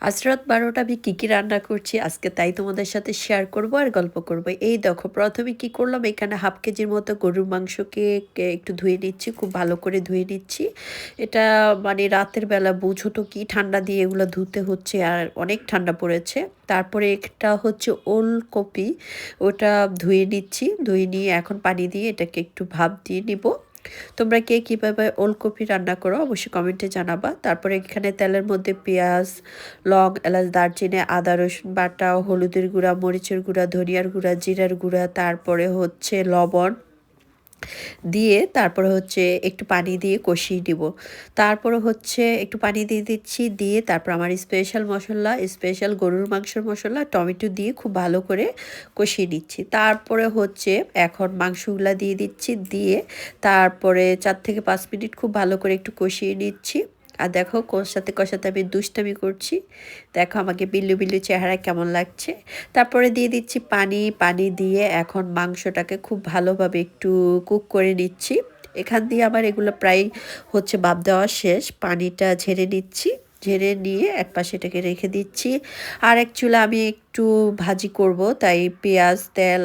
আজ রাত ১২টা আমি কি রান্না করছি আজকে তাই তোমাদের সাথে শেয়ার করব আর গল্প করব। এই দেখো প্রথমে কি করলাম, এখানে হাফ কেজির মতো গরুর মাংসকে একটু ধুয়ে নিচ্ছি, খুব ভালো করে ধুয়ে নিচ্ছি। এটা মানে রাতের বেলা বুঝো তো কি ঠান্ডা দিয়ে এগুলো ধুতে হচ্ছে, আর অনেক ঠান্ডা পড়েছে। তারপরে একটা হচ্ছে ওলকপি, ওটা ধুয়ে নিচ্ছি, ধুয়ে নিয়ে এখন পানি দিয়ে এটাকে একটু ভাপ দিয়ে নিব। তোমরা কে কীভাবে ওলকপি রান্না করো অবশ্যই কমেন্টে জানাবা। তারপরে এখানে তেলের মধ্যে পেঁয়াজ, লং, এলাচ, দারচিনি, আদা রসুন বাটা, হলুদের গুঁড়া, মরিচের গুঁড়া, ধনিয়ার গুঁড়া, জিরার গুঁড়া, তারপরে হচ্ছে লবণ দিয়ে তারপরে হচ্ছে একটু পানি দিয়ে কষিয়ে দিব। তারপরে হচ্ছে একটু পানি দিয়ে দিচ্ছি, দিয়ে তারপর আমার স্পেশাল মশলা, স্পেশাল গরুর মাংসের মশলা, টমেটো দিয়ে খুব ভালো করে কষিয়ে নিচ্ছি। তারপরে হচ্ছে এখন মাংসগুলা দিয়ে দিচ্ছি, দিয়ে তারপরে ৪ থেকে ৫ মিনিট খুব ভালো করে একটু কষিয়ে নিচ্ছি। আর দেখো কষাতে কষাতে আমি দুষ্টামি করছি, দেখো আমাকে বিল্লু বিল্লু চেহারা কেমন লাগছে। তারপরে দিয়ে দিচ্ছি পানি, পানি দিয়ে এখন মাংসটাকে খুব ভালোভাবে একটু কুক করে নিচ্ছি। এখান দিয়ে আমার এগুলো প্রায় হচ্ছে ভাপ দেওয়া শেষ, পানিটা ঝেড়ে নিচ্ছি, ঝেড়ে নিয়ে এক পাশে এটাকে রেখে দিচ্ছি। আর এক চুলা আমি একটু ভাজি করব, তাই পেঁয়াজ, তেল,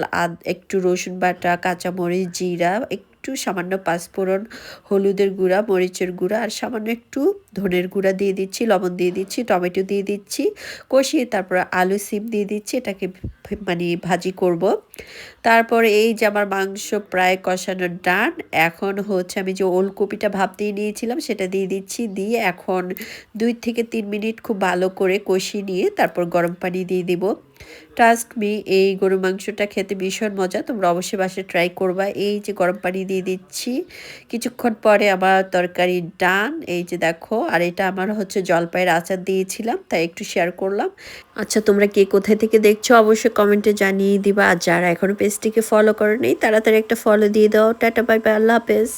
একটু রসুন বাটা, কাঁচামরিচ, জিরা, একটু সামান্য পাঁচফোড়ন, হলুদের গুঁড়া, মরিচের গুঁড়া আর সামান্য একটু ধনের গুঁড়া দিয়ে দিচ্ছি, লবণ দিয়ে দিচ্ছি, টমেটো দিয়ে দিচ্ছি, কষিয়ে তারপরে আলু সিম দিয়ে দিচ্ছি, এটাকে মানে ভাজি করব। তারপরে এই যে আমার মাংস প্রায় কষানো ডান, এখন হচ্ছে আমি যে ওলকপিটা ভাপ দিয়ে নিয়েছিলাম সেটা দিয়ে দিচ্ছি, দিয়ে এখন ২ থেকে ৩ মিনিট খুব ভালো করে কষিয়ে নিয়ে তারপর গরম পানি দিয়ে দিব। ট্রাস্ট মি, এই গরু মাংসটা খেতে ভীষণ মজা, তোমরা অবশ্যই বাসায় ট্রাই করবা। এই যে গরম পানি দিয়ে দিচ্ছি, কিছুক্ষণ পরে আমার তরকারি ডান। এই যে দেখো, আর এটা আমার হচ্ছে জলপাইয়ের আচার দিয়েছিলাম তাই একটু শেয়ার করলাম। আচ্ছা তোমরা কে কোথায় থেকে দেখছো অবশ্যই কমেন্টে জানিয়ে দিবা, আর যারা এখনো পেজটিকে ফলো করো নেই তাড়াতাড়ি একটা ফলো দিয়ে দাও। টাটা, বাই বাই, আল্লাহ হাফেজ।